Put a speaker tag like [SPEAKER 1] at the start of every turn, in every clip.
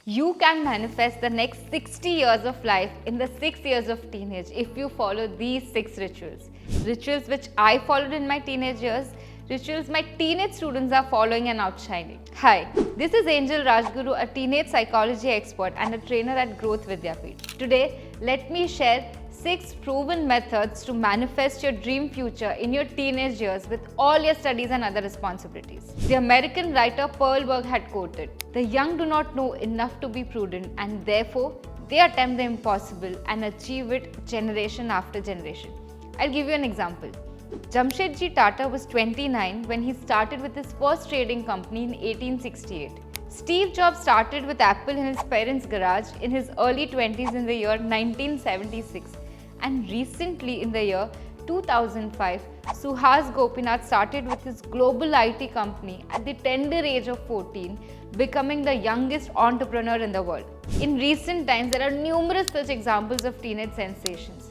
[SPEAKER 1] You can manifest the next 60 years of life in the 6 years of teenage if you follow these 6 rituals. Rituals which I followed in my teenage years, rituals my teenage students are following and outshining. Hi, this is Angel Rajguru, a teenage psychology expert and a trainer at Growth Vidyapeeth. Today, let me share 6 proven methods to manifest your dream future in your teenage years with all your studies and other responsibilities. The American writer Pearl Berg had quoted, "The young do not know enough to be prudent and therefore they attempt the impossible and achieve it generation after generation." I'll give you an example. Jamshedji Tata was 29 when he started with his first trading company in 1868. Steve Jobs started with Apple in his parents' garage in his early 20s in the year 1976. And recently in the year 2005, Suhas Gopinath started with his global IT company at the tender age of 14, becoming the youngest entrepreneur in the world. In recent times, there are numerous such examples of teenage sensations.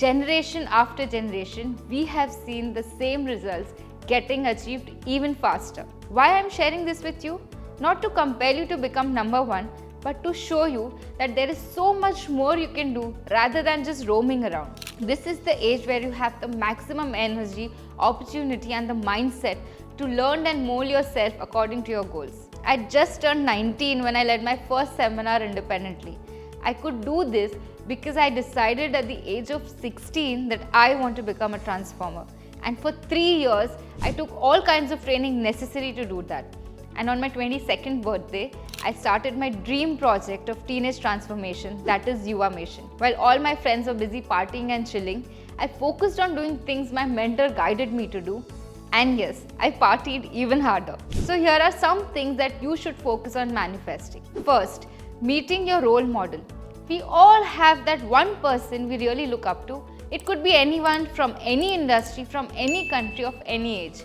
[SPEAKER 1] Generation after generation, we have seen the same results getting achieved even faster. Why I am sharing this with you? Not to compel you to become number one, but to show you that there is so much more you can do rather than just roaming around. This is the age where you have the maximum energy, opportunity and the mindset to learn and mold yourself according to your goals. I just turned 19 when I led my first seminar independently. I could do this because I decided at the age of 16 that I want to become a transformer. And for 3 years, I took all kinds of training necessary to do that. And on my 22nd birthday, I started my dream project of teenage transformation, that is Yuva Mission. While all my friends were busy partying and chilling, I focused on doing things my mentor guided me to do. And yes, I partied even harder. So here are some things that you should focus on manifesting. First, meeting your role model. We all have that one person we really look up to. It could be anyone from any industry, from any country, of any age.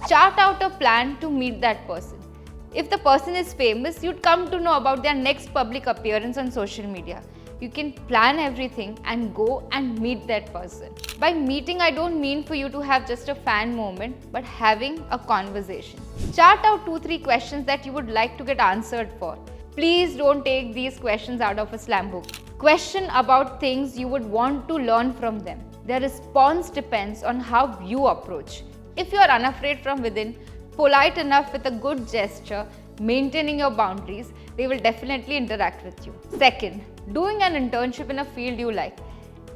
[SPEAKER 1] Chart out a plan to meet that person. If the person is famous, you'd come to know about their next public appearance on social media. You can plan everything and go and meet that person. By meeting, I don't mean for you to have just a fan moment, but having a conversation. Chart out 2-3 questions that you would like to get answered for. Please don't take these questions out of a slam book. Question about things you would want to learn from them. Their response depends on how you approach. If you are unafraid from within, polite enough with a good gesture, maintaining your boundaries, they will definitely interact with you. Second, doing an internship in a field you like.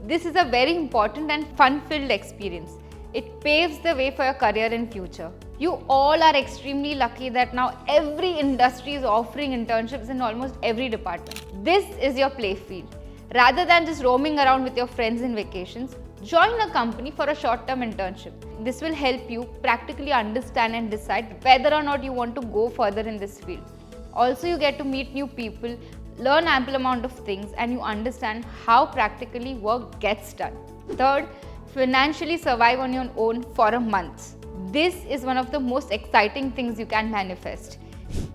[SPEAKER 1] This is a very important and fun-filled experience. It paves the way for your career in future. You all are extremely lucky that now every industry is offering internships in almost every department. This is your play field. Rather than just roaming around with your friends in vacations, join a company for a short-term internship. This will help you practically understand and decide whether or not you want to go further in this field. Also, you get to meet new people, learn ample amount of things, and you understand how practically work gets done. Third, financially survive on your own for a month. This is one of the most exciting things you can manifest.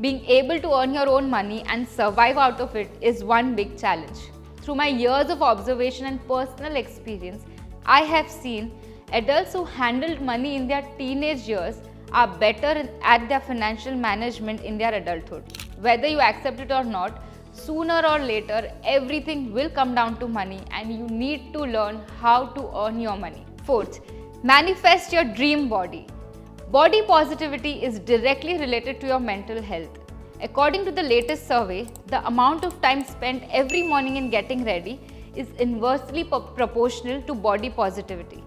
[SPEAKER 1] Being able to earn your own money and survive out of it is one big challenge. Through my years of observation and personal experience, I have seen adults who handled money in their teenage years are better at their financial management in their adulthood. Whether you accept it or not, sooner or later, everything will come down to money and you need to learn how to earn your money. Fourth, manifest your dream body. Body positivity is directly related to your mental health. According to the latest survey, the amount of time spent every morning in getting ready is inversely proportional to body positivity.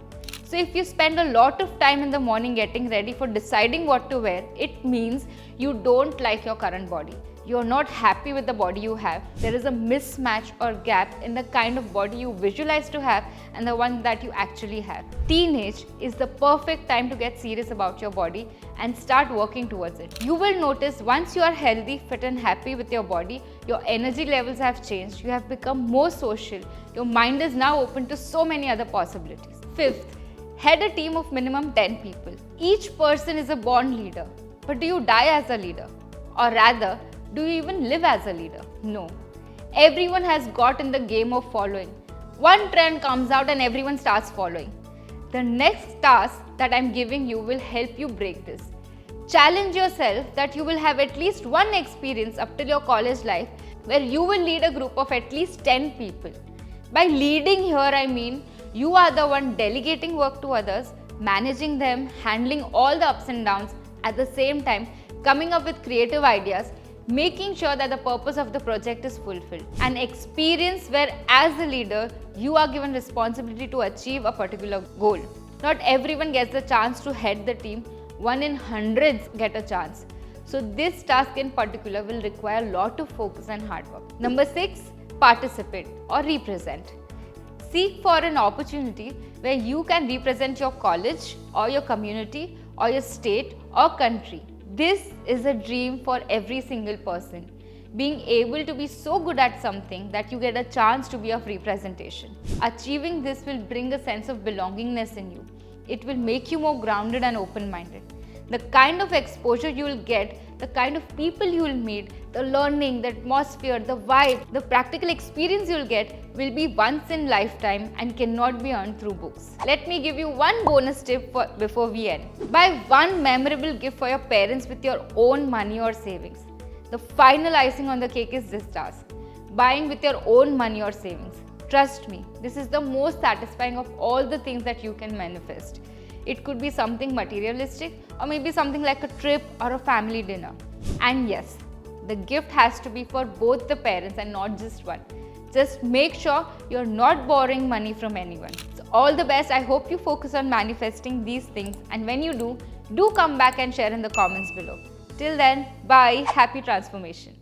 [SPEAKER 1] So if you spend a lot of time in the morning getting ready for deciding what to wear, it means you don't like your current body. You're not happy with the body you have. There is a mismatch or gap in the kind of body you visualize to have and the one that you actually have. Teenage is the perfect time to get serious about your body and start working towards it. You will notice once you are healthy, fit and happy with your body, your energy levels have changed, you have become more social, your mind is now open to so many other possibilities. Fifth, head a team of minimum 10 people. Each person is a born leader, but do you die as a leader? Or rather, do you even live as a leader? No. Everyone has got in the game of following. One trend comes out and everyone starts following. The next task that I'm giving you will help you break this. Challenge yourself that you will have at least one experience up till your college life where you will lead a group of at least 10 people. By leading here, I mean you are the one delegating work to others, managing them, handling all the ups and downs, at the same time coming up with creative ideas, making sure that the purpose of the project is fulfilled. An experience where as a leader, you are given responsibility to achieve a particular goal. Not everyone gets the chance to head the team, one in hundreds get a chance. So this task in particular will require a lot of focus and hard work. Number 6, participate or represent. Seek for an opportunity where you can represent your college or your community or your state or country. This is a dream for every single person. Being able to be so good at something that you get a chance to be of representation. Achieving this will bring a sense of belongingness in you. It will make you more grounded and open-minded. The kind of exposure you will get, the kind of people you will meet, the learning, the atmosphere, the vibe, the practical experience you will get will be once in lifetime and cannot be earned through books. Let me give you one bonus tip before we end. Buy one memorable gift for your parents with your own money or savings. The final icing on the cake is this task. Buying with your own money or savings. Trust me, this is the most satisfying of all the things that you can manifest. It could be something materialistic or maybe something like a trip or a family dinner. And yes, the gift has to be for both the parents and not just one. Just make sure you're not borrowing money from anyone. So all the best. I hope you focus on manifesting these things, and when you do come back and share in the comments below. Till then, bye. Happy transformation.